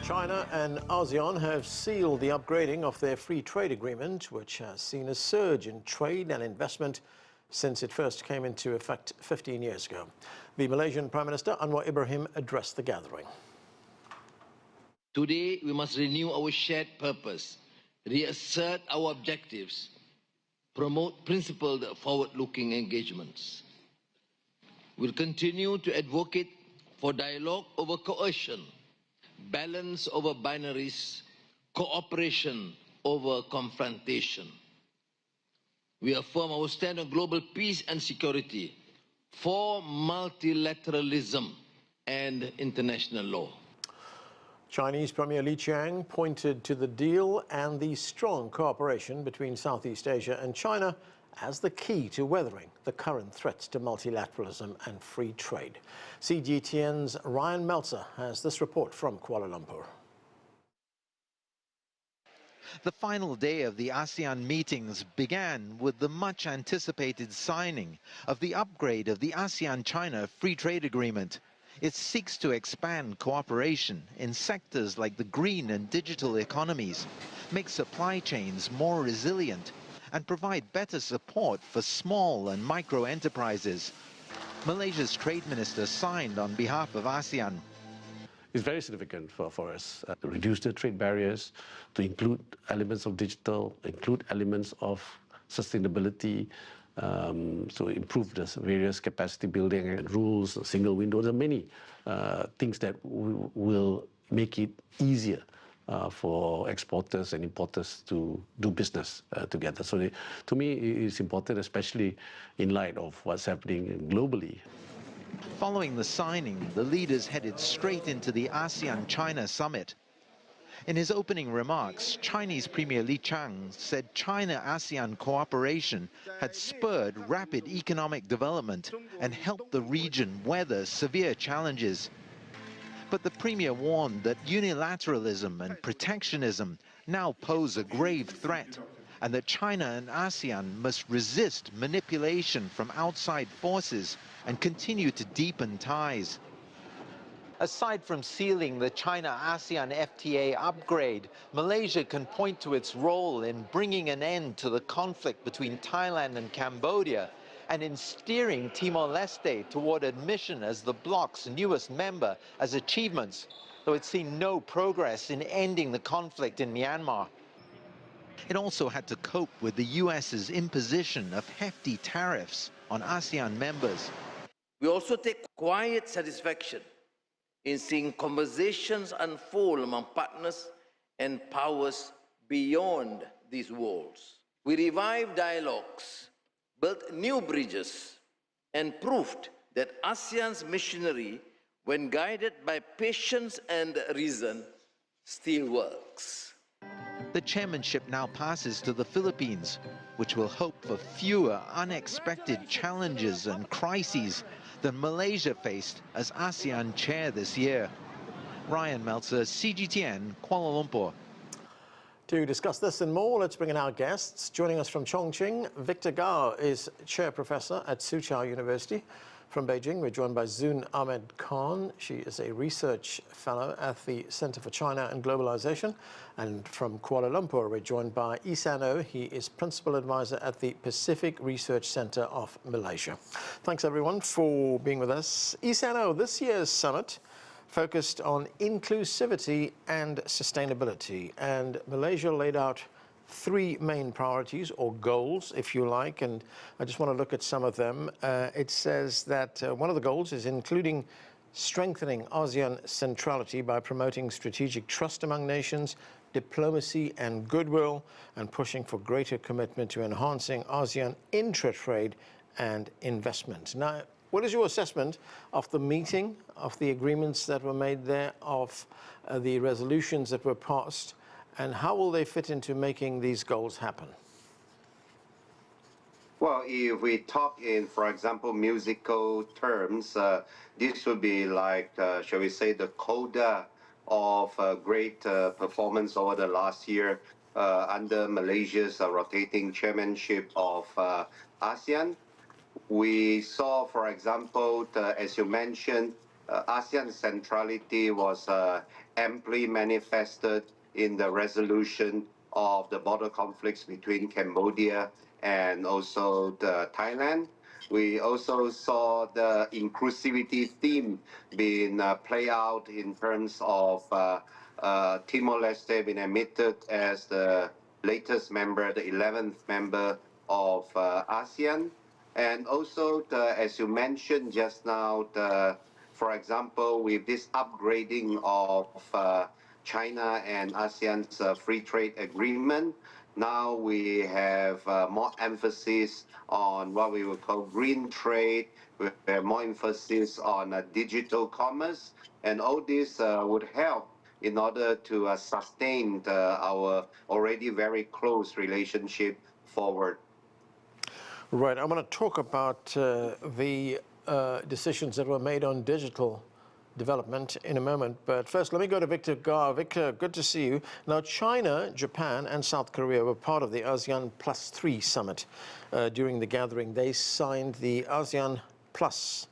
China and ASEAN have sealed the upgrading of their free trade agreement, which has seen a surge in trade and investment since it first came into effect 15 years ago. The Malaysian Prime Minister Anwar Ibrahim addressed the gathering. Today, we must renew our shared purpose, reassert our objectives, promote principled forward-looking engagements. We'll continue to advocate for dialogue over coercion, balance over binaries, cooperation over confrontation. We affirm our stand on global peace and security, for multilateralism and international law. Chinese Premier Li Qiang pointed to the deal and the strong cooperation between Southeast Asia and China as the key to weathering the current threats to multilateralism and free trade. CGTN's Ryan Meltzer has this report from Kuala Lumpur. The final day of the ASEAN meetings began with the much-anticipated signing of the upgrade of the ASEAN-China Free Trade Agreement. It seeks to expand cooperation in sectors like the green and digital economies, make supply chains more resilient, and provide better support for small and micro enterprises. Malaysia's trade minister signed on behalf of ASEAN. It's very significant for us to reduce the trade barriers, to include elements of digital, include elements of sustainability, so improve the various capacity building and rules, single window. There are many things that will make it easier for exporters and importers to do business together. So to me, it's important, especially in light of what's happening globally. Following the signing, the leaders headed straight into the ASEAN-China Summit. In his opening remarks, Chinese Premier Li Qiang said China-ASEAN cooperation had spurred rapid economic development and helped the region weather severe challenges. But the Premier warned that unilateralism and protectionism now pose a grave threat, and that China and ASEAN must resist manipulation from outside forces and continue to deepen ties. Aside from sealing the China-ASEAN FTA upgrade, Malaysia can point to its role in bringing an end to the conflict between Thailand and Cambodia and in steering Timor-Leste toward admission as the bloc's newest member as achievements, though it's seen no progress in ending the conflict in Myanmar. It also had to cope with the US's imposition of hefty tariffs on ASEAN members. We also take quiet satisfaction in seeing conversations unfold among partners and powers beyond these walls. We revived dialogues, built new bridges, and proved that ASEAN's machinery, when guided by patience and reason, still works. The chairmanship now passes to the Philippines, which will hope for fewer unexpected challenges and crises than Malaysia faced as ASEAN chair this year. Ryan Meltzer, CGTN, Kuala Lumpur. To discuss this and more, let's bring in our guests. Joining us from Chongqing, Victor Gao is Chair Professor at Soochow University. From Beijing, we're joined by Zoon Ahmed Khan. She is a research fellow at the Center for China and Globalization. And from Kuala Lumpur, we're joined by Ihsan Oh. He is Principal Advisor at the Pacific Research Center of Malaysia. Thanks, everyone, for being with us. Ihsan Oh, this year's summit focused on inclusivity and sustainability. And Malaysia laid out three main priorities, or goals, if you like, and I just want to look at some of them. It says that one of the goals is including strengthening ASEAN centrality by promoting strategic trust among nations, diplomacy and goodwill, and pushing for greater commitment to enhancing ASEAN intra-trade and investment. Now, what is your assessment of the meeting, of the agreements that were made there, of the resolutions that were passed, and how will they fit into making these goals happen? Well, if we talk in, for example, musical terms, this would be like, shall we say, the coda of great performance over the last year under Malaysia's rotating chairmanship of ASEAN. We saw, for example, as you mentioned, ASEAN centrality was amply manifested in the resolution of the border conflicts between Cambodia and also Thailand. We also saw the inclusivity theme being played out in terms of Timor-Leste being admitted as the latest member, the 11th member of ASEAN. And also, as you mentioned just now, for example, with this upgrading of China and ASEAN's free trade agreement, now we have more emphasis on what we would call green trade. We have more emphasis on digital commerce, and all this would help in order to sustain our already very close relationship forward. Right, I want to talk about the decisions that were made on digital development in a moment, but first let me go to Victor Gar. Victor, good to see you. Now, China, Japan and South Korea were part of the ASEAN Plus 3 summit. During the gathering, they signed the ASEAN Plus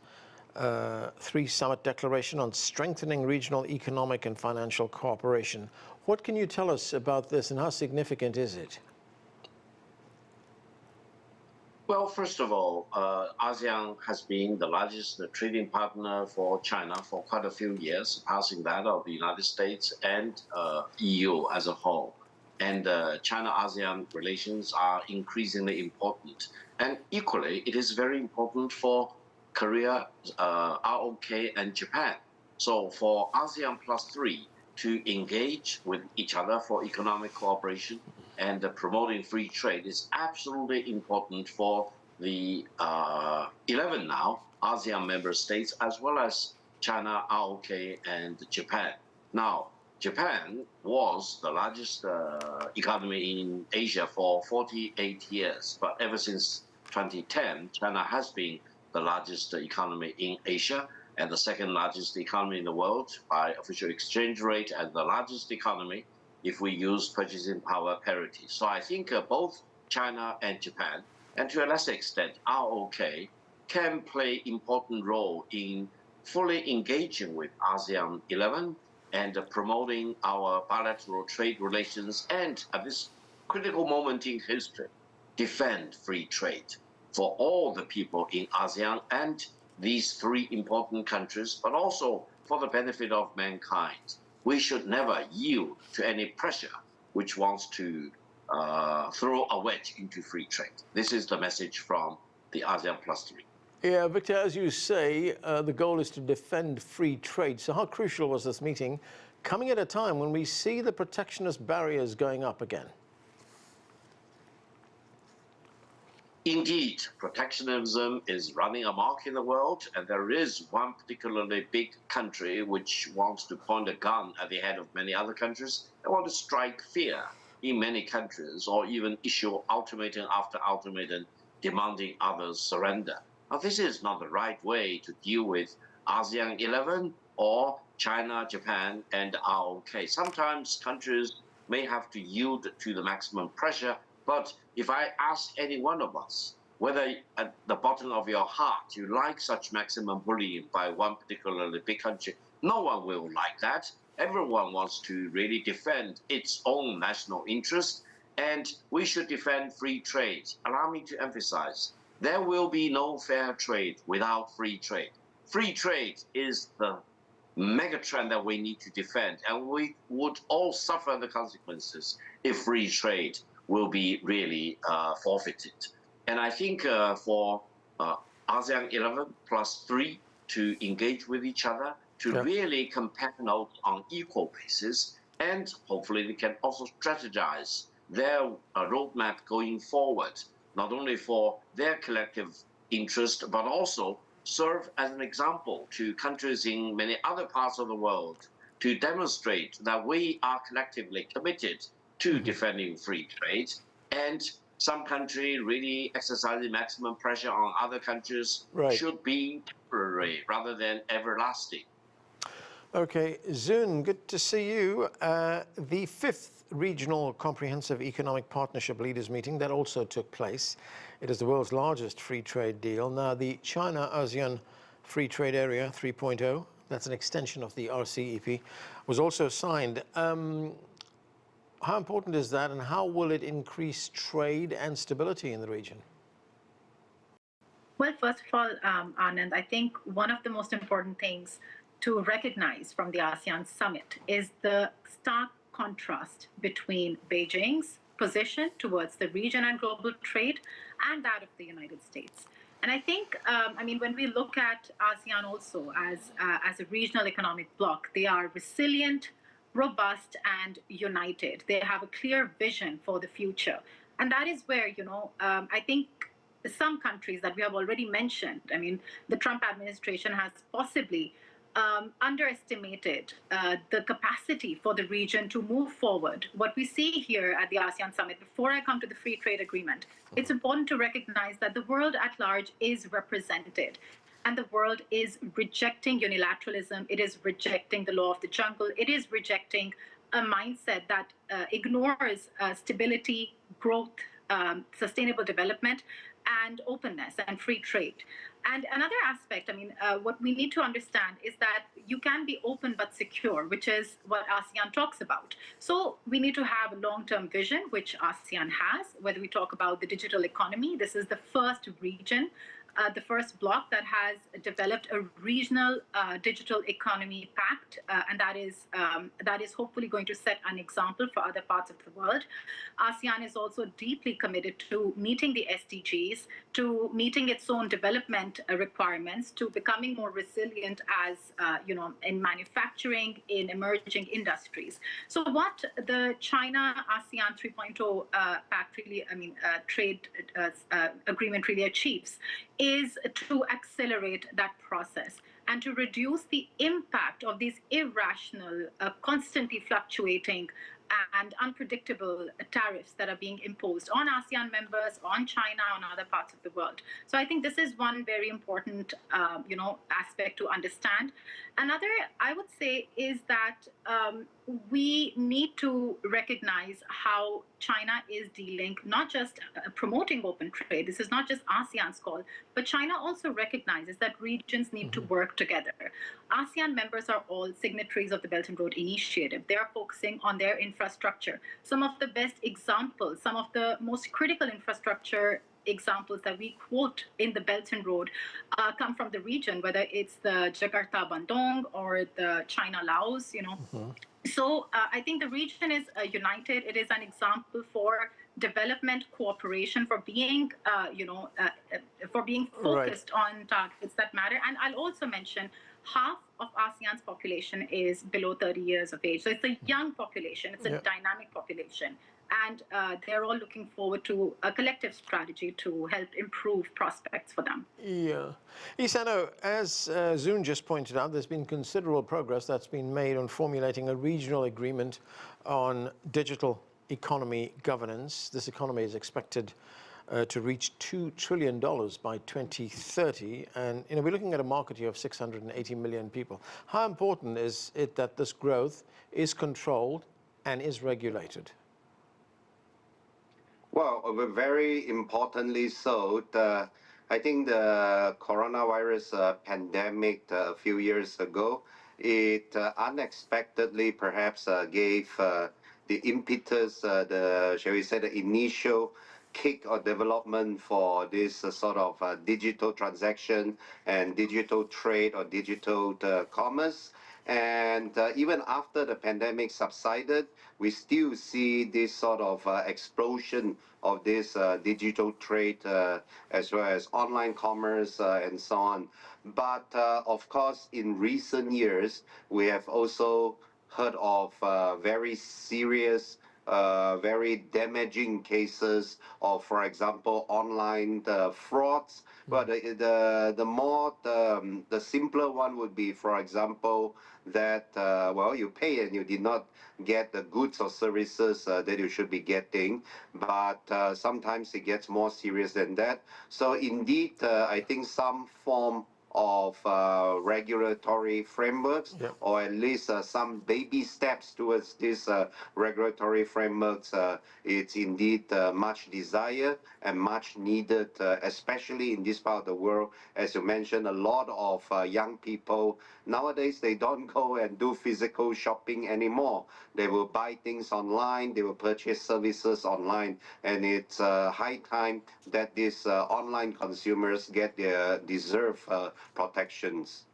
3 summit declaration on strengthening regional economic and financial cooperation. What can you tell us about this and how significant is it? Well, first of all, ASEAN has been the largest trading partner for China for quite a few years, surpassing that of the United States and EU as a whole. And China-ASEAN relations are increasingly important. And equally, it is very important for Korea, ROK, and Japan. So for ASEAN Plus 3 to engage with each other for economic cooperation and promoting free trade is absolutely important for the 11 now ASEAN member states, as well as China, ROK, and Japan. Now, Japan was the largest economy in Asia for 48 years, but ever since 2010, China has been the largest economy in Asia and the second largest economy in the world by official exchange rate, and the largest economy if we use purchasing power parity. So I think both China and Japan, and to a lesser extent ROK, can play important role in fully engaging with ASEAN 11 and promoting our bilateral trade relations, and at this critical moment in history, defend free trade for all the people in ASEAN and these three important countries, but also for the benefit of mankind. We should never yield to any pressure which wants to throw a wedge into free trade. This is the message from the ASEAN Plus 3. Yeah, Victor, as you say, the goal is to defend free trade. So how crucial was this meeting coming at a time when we see the protectionist barriers going up again? Indeed, protectionism is running amok in the world, and there is one particularly big country which wants to point a gun at the head of many other countries. They want to strike fear in many countries, or even issue ultimatum after ultimatum demanding others surrender. Now, this is not the right way to deal with ASEAN 11 or China, Japan, and ROK. Sometimes countries may have to yield to the maximum pressure, but if I ask any one of us whether at the bottom of your heart you like such maximum bullying by one particularly big country, no one will like that. Everyone wants to really defend its own national interest, and we should defend free trade. Allow me to emphasize, there will be no fair trade without free trade. Free trade is the mega trend that we need to defend, and we would all suffer the consequences if free trade will be really forfeited. And I think for ASEAN 11 plus 3 to engage with each other, to really compare notes on equal basis, and hopefully they can also strategize their roadmap going forward, not only for their collective interest, but also serve as an example to countries in many other parts of the world to demonstrate that we are collectively committed to defending free trade, and some country really exercising maximum pressure on other countries should be temporary rather than everlasting. Okay, Zoon, good to see you. The 5th Regional Comprehensive Economic Partnership Leaders Meeting, that also took place. It is the world's largest free trade deal. Now, the China-ASEAN Free Trade Area 3.0 That's an extension of the RCEP, was also signed. How important is that, and how will it increase trade and stability in the region? Well, first of all, Anand, I think one of the most important things to recognize from the ASEAN Summit is the stark contrast between Beijing's position towards the region and global trade and that of the United States. And I think, when we look at ASEAN also as a regional economic bloc, they are resilient, robust, and united. They have a clear vision for the future. And that is where, I think some countries that we have already mentioned, the Trump administration has possibly underestimated the capacity for the region to move forward. What we see here at the ASEAN Summit, before I come to the free trade agreement, it's important to recognize that the world at large is represented. And the world is rejecting unilateralism. It is rejecting the law of the jungle. It is rejecting a mindset that ignores stability, growth, sustainable development, and openness and free trade. And another aspect, what we need to understand is that you can be open but secure, which is what ASEAN talks about. So we need to have a long-term vision, which ASEAN has. Whether we talk about the digital economy, this is the first region, the first bloc that has developed a regional digital economy pact, and that is hopefully going to set an example for other parts of the world. ASEAN is also deeply committed to meeting the SDGs, to meeting its own development requirements, to becoming more resilient as in manufacturing, in emerging industries. So what the China ASEAN 3.0 pact really, trade agreement really achieves is to accelerate that process and to reduce the impact of these irrational, constantly fluctuating and unpredictable tariffs that are being imposed on ASEAN members, on China, on other parts of the world. So I think this is one very important, aspect to understand. Another, I would say, is that we need to recognize how China is dealing, not just promoting open trade. This is not just ASEAN's call, but China also recognizes that regions need to work together. ASEAN members are all signatories of the Belt and Road Initiative. They are focusing on their infrastructure. Some of the best examples, some of the most critical infrastructure examples that we quote in the Belt and Road come from the region, whether it's the Jakarta-Bandung or the China-Laos, So I think the region is united. It is an example for development cooperation, for being, focused on targets that matter. And I'll also mention half of ASEAN's population is below 30 years of age. So it's a young population. It's a dynamic population. And they're all looking forward to a collective strategy to help improve prospects for them. Yeah. Isano, as Zoon just pointed out, there's been considerable progress that's been made on formulating a regional agreement on digital economy governance. This economy is expected to reach $2 trillion by 2030. And we're looking at a market here of 680 million people. How important is it that this growth is controlled and is regulated? Well, very importantly so, I think the coronavirus pandemic a few years ago, it unexpectedly perhaps gave the impetus, shall we say, the initial kick or development for this sort of digital transaction and digital trade or digital commerce. And even after the pandemic subsided, we still see this sort of explosion of this digital trade as well as online commerce and so on. But of course, in recent years, we have also heard of very serious very damaging cases of, for example, online frauds. But the simpler one would be, for example, that you pay and you did not get the goods or services that you should be getting. But sometimes it gets more serious than that. So indeed, I think some form of regulatory frameworks, or at least some baby steps towards this regulatory frameworks. It's indeed much desired and much needed, especially in this part of the world. As you mentioned, a lot of young people nowadays, they don't go and do physical shopping anymore. They will buy things online, they will purchase services online, and it's high time that these online consumers get their deserved protections.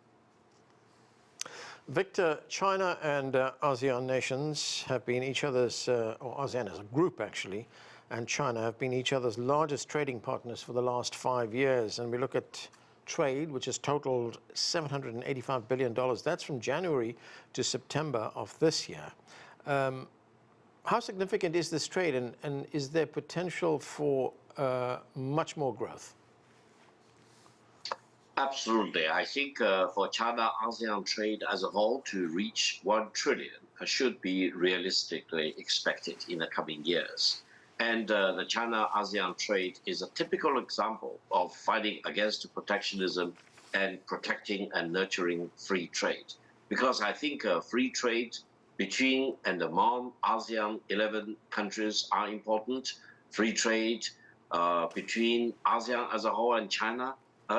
Victor, China and ASEAN nations have been each other's, or ASEAN as a group actually, and China have been each other's largest trading partners for the last 5 years. And we look at trade, which has totaled $785 billion. That's from January to September of this year. How significant is this trade, and is there potential for much more growth? Absolutely. I think for China-ASEAN trade as a whole to reach 1 trillion should be realistically expected in the coming years. And the China-ASEAN trade is a typical example of fighting against protectionism and protecting and nurturing free trade. Because I think free trade between and among ASEAN 11 countries are important. Free trade between ASEAN as a whole and China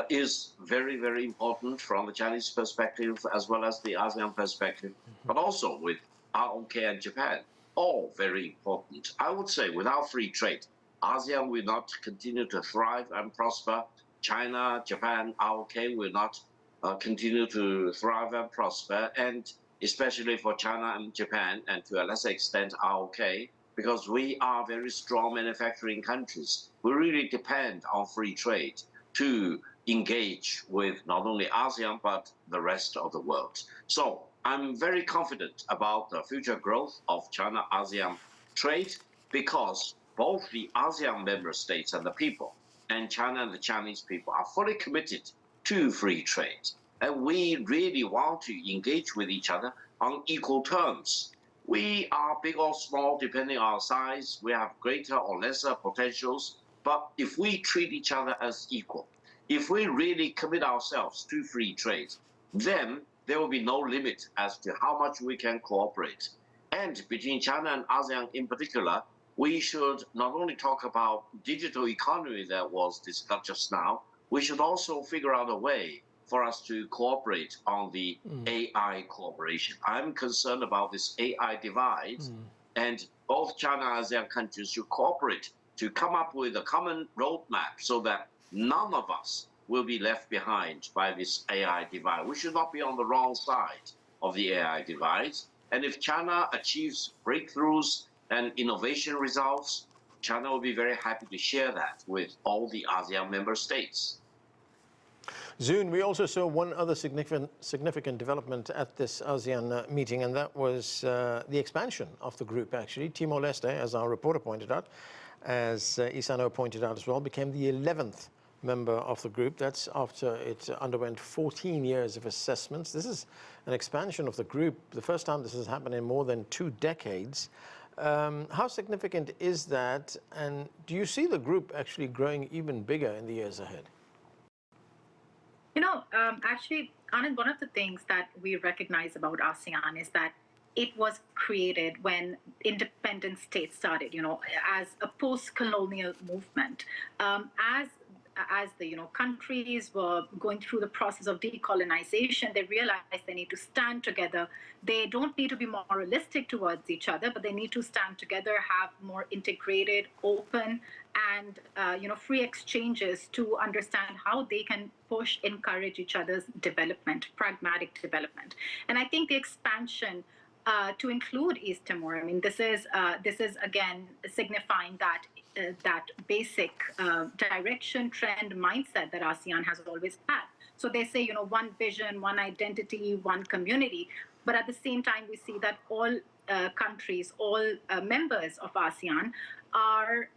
is very, very important from the Chinese perspective as well as the ASEAN perspective, but also with ROK and Japan, all very important. I would say without free trade, ASEAN will not continue to thrive and prosper. China, Japan, ROK will not continue to thrive and prosper, and especially for China and Japan, and to a lesser extent ROK, because we are very strong manufacturing countries. We really depend on free trade to engage with not only ASEAN, but the rest of the world. So I'm very confident about the future growth of China-ASEAN trade, because both the ASEAN member states and the people, and China and the Chinese people, are fully committed to free trade. And we really want to engage with each other on equal terms. We are big or small, depending on our size. We have greater or lesser potentials. But if we treat each other as equal, if we really commit ourselves to free trade, then there will be no limit as to how much we can cooperate. And between China and ASEAN in particular, we should not only talk about digital economy that was discussed just now, we should also figure out a way for us to cooperate on the AI cooperation. I'm concerned about this AI divide, and both China and ASEAN countries should cooperate to come up with a common roadmap so that none of us will be left behind by this AI divide. We should not be on the wrong side of the AI divide. And if China achieves breakthroughs and innovation results, China will be very happy to share that with all the ASEAN member states. Zoon, we also saw one other significant development at this ASEAN meeting, and that was the expansion of the group, actually. Timor-Leste, as our reporter pointed out, as Isano pointed out as well, became the 11th member of the group. That's after it underwent 14 years of assessments. This is an expansion of the group, the first time this has happened in more than 2 decades. How significant is that, and do you see the group actually growing even bigger in the years ahead? You know, actually, Anand, one of the things that we recognize about ASEAN is that it was created when independent states started, you know, as a post-colonial movement. As the countries were going through the process of decolonization, they realized they need to stand together. They don't need to be moralistic towards each other, but they need to stand together, have more integrated, open, and free exchanges to understand how they can encourage each other's development, pragmatic development. And I think the expansion to include East Timor, I mean, this is again signifying that that basic direction, trend, mindset that ASEAN has always had. So they say, one vision, one identity, one community. But at the same time, we see that all countries, all members of ASEAN are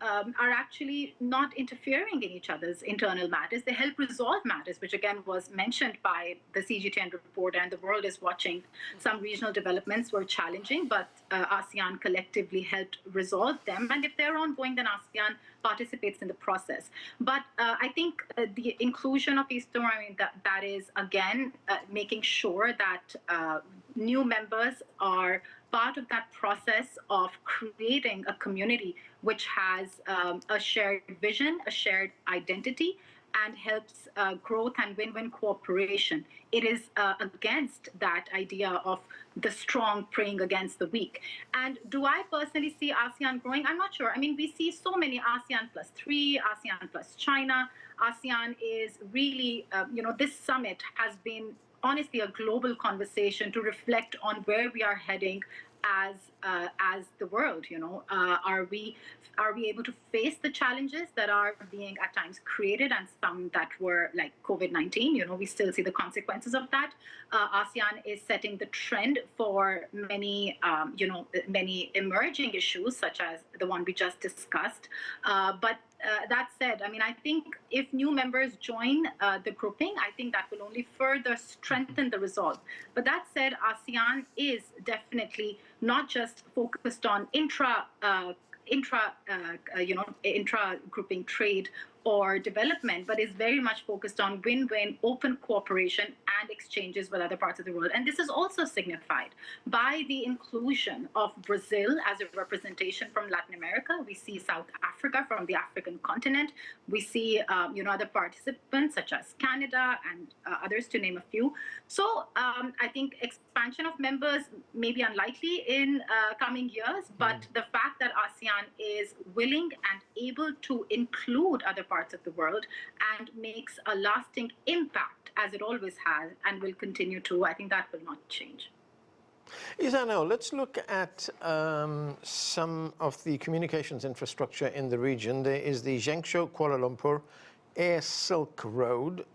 actually not interfering in each other's internal matters. They help resolve matters, which again was mentioned by the CGTN report, and the world is watching. Some regional developments were challenging, but ASEAN collectively helped resolve them. And if they're ongoing, then ASEAN participates in the process. But I think the inclusion of East Timor, I mean, that is, again, making sure that new members are part of that process of creating a community which has a shared vision, a shared identity, and helps growth and win-win cooperation. It is against that idea of the strong preying against the weak. And do I personally see ASEAN growing? I'm not sure. I mean, we see so many ASEAN +3, ASEAN plus China. ASEAN is really, this summit has been honestly a global conversation to reflect on where we are heading as the world. Are we able to face the challenges that are being at times created, and some that were like COVID-19? We still see the consequences of that. ASEAN is setting the trend for many many emerging issues, such as the one we just discussed. But that said, I mean, I think if new members join the grouping, I think that will only further strengthen the resolve. But that said, ASEAN is definitely not just focused on intra-grouping trade or development, but is very much focused on win-win, open cooperation and exchanges with other parts of the world. And this is also signified by the inclusion of Brazil as a representation from Latin America. We see South Africa from the African continent. We see, other participants such as Canada and others, to name a few. So I think expansion of members may be unlikely in coming years, but the fact that ASEAN is willing and able to include other parts of the world and makes a lasting impact, as it always has and will continue to, I think that will not change. Isano, let's look at some of the communications infrastructure in the region. There is the Zhengzhou Kuala Lumpur Air Silk Road.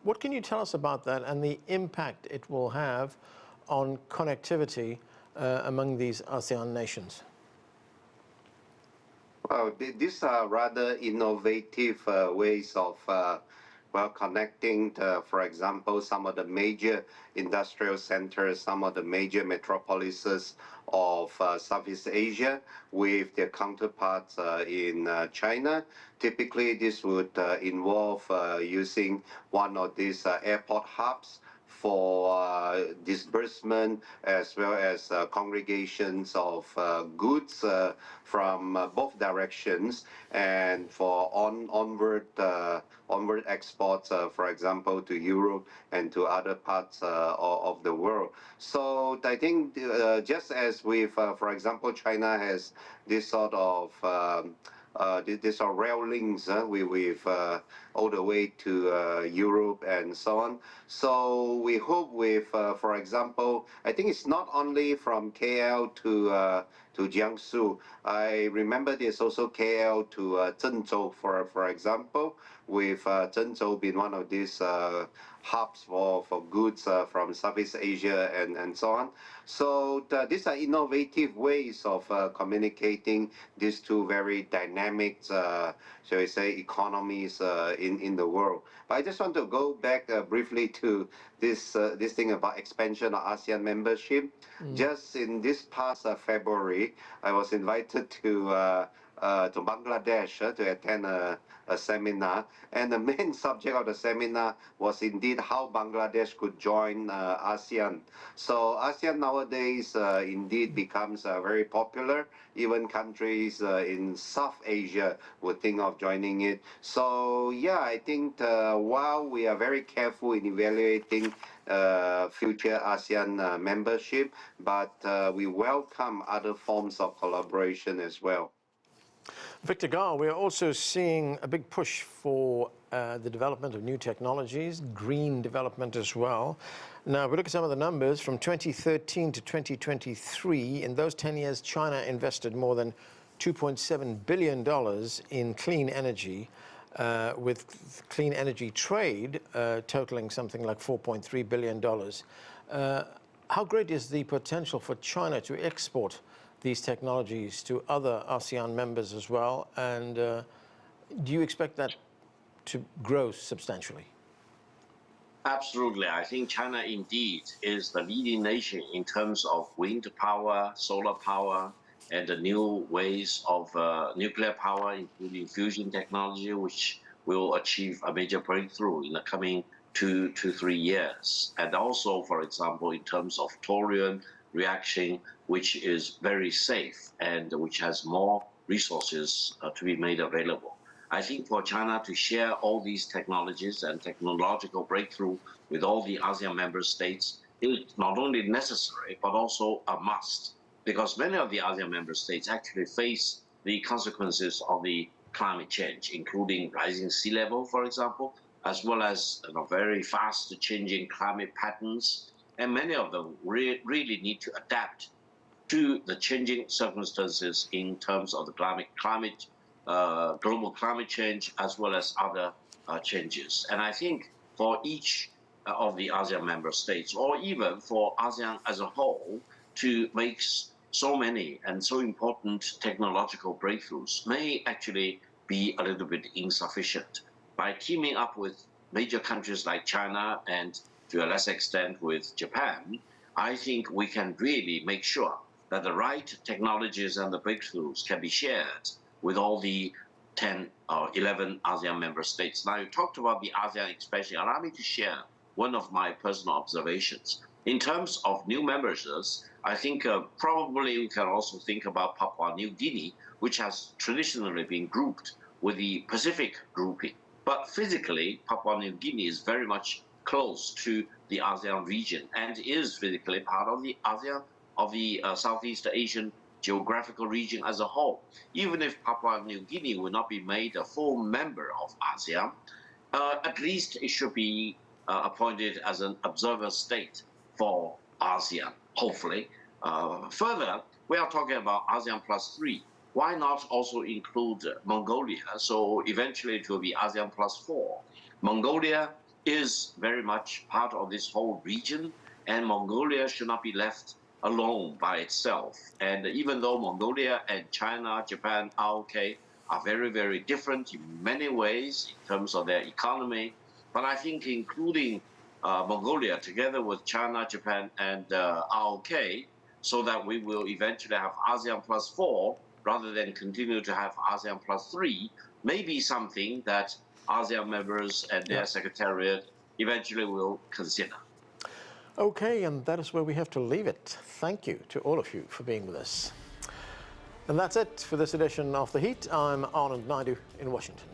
What can you tell us about that and the impact it will have on connectivity among these ASEAN nations? Well, these are rather innovative ways of connecting, for example, some of the major industrial centers, some of the major metropolises of Southeast Asia with their counterparts in China. Typically, this would involve using one of these airport hubs for disbursement, as well as congregations of goods from both directions, and for onward exports, for example, to Europe and to other parts of the world. So I think just as with, for example, China has this sort of these are rail links with all the way to Europe and so on. So we hope with, for example, I think it's not only from KL to Jiangsu. I remember there's also KL to Zhengzhou, for example, with Zhengzhou being one of these hubs for goods from Southeast Asia and so on. So these are innovative ways of communicating these two very dynamic, shall we say, economies in the world. But I just want to go back briefly to this thing about expansion of ASEAN membership. Just in this past February, I was invited to Bangladesh to attend a seminar, and the main subject of the seminar was indeed how Bangladesh could join ASEAN. So ASEAN nowadays indeed becomes very popular. Even countries in South Asia would think of joining it. So yeah, I think while we are very careful in evaluating future ASEAN membership, but we welcome other forms of collaboration as well. Victor Gao, we're also seeing a big push for the development of new technologies, green development as well. Now, if we look at some of the numbers from 2013 to 2023, in those 10 years, China invested more than $2.7 billion in clean energy, with clean energy trade totaling something like $4.3 billion. How great is the potential for China to export these technologies to other ASEAN members as well? And do you expect that to grow substantially? Absolutely. I think China indeed is the leading nation in terms of wind power, solar power, and the new ways of nuclear power, including fusion technology, which will achieve a major breakthrough in the coming 2 to 3 years. And also, for example, in terms of thorium reaction, which is very safe and which has more resources to be made available. I think for China to share all these technologies and technological breakthrough with all the ASEAN member states is not only necessary, but also a must, because many of the ASEAN member states actually face the consequences of the climate change, including rising sea level, for example, as well as very fast changing climate patterns. And many of them really need to adapt to the changing circumstances in terms of the global climate change, as well as other changes. And I think for each of the ASEAN member states, or even for ASEAN as a whole, to make so many and so important technological breakthroughs may actually be a little bit insufficient. By teaming up with major countries like China and to a lesser extent with Japan, I think we can really make sure that the right technologies and the breakthroughs can be shared with all the 10 or 11 ASEAN member states. Now, you talked about the ASEAN expansion. Allow me to share one of my personal observations. In terms of new members, I think probably we can also think about Papua New Guinea, which has traditionally been grouped with the Pacific grouping. But physically, Papua New Guinea is very much close to the ASEAN region and is physically part of the ASEAN, of the Southeast Asian geographical region as a whole. Even if Papua New Guinea will not be made a full member of ASEAN, at least it should be appointed as an observer state for ASEAN, hopefully. Further, we are talking about ASEAN +3. Why not also include Mongolia? So eventually it will be ASEAN +4. Mongolia is very much part of this whole region, and Mongolia should not be left alone by itself. And even though Mongolia and China, Japan, AOK are very, very different in many ways in terms of their economy, but I think including Mongolia together with China, Japan, and AOK, so that we will eventually have ASEAN +4 rather than continue to have ASEAN +3, may be something that ASEAN members and their secretariat eventually will consider. Okay, and that is where we have to leave it. Thank you to all of you for being with us. And that's it for this edition of The Heat. I'm Ahmed in Washington.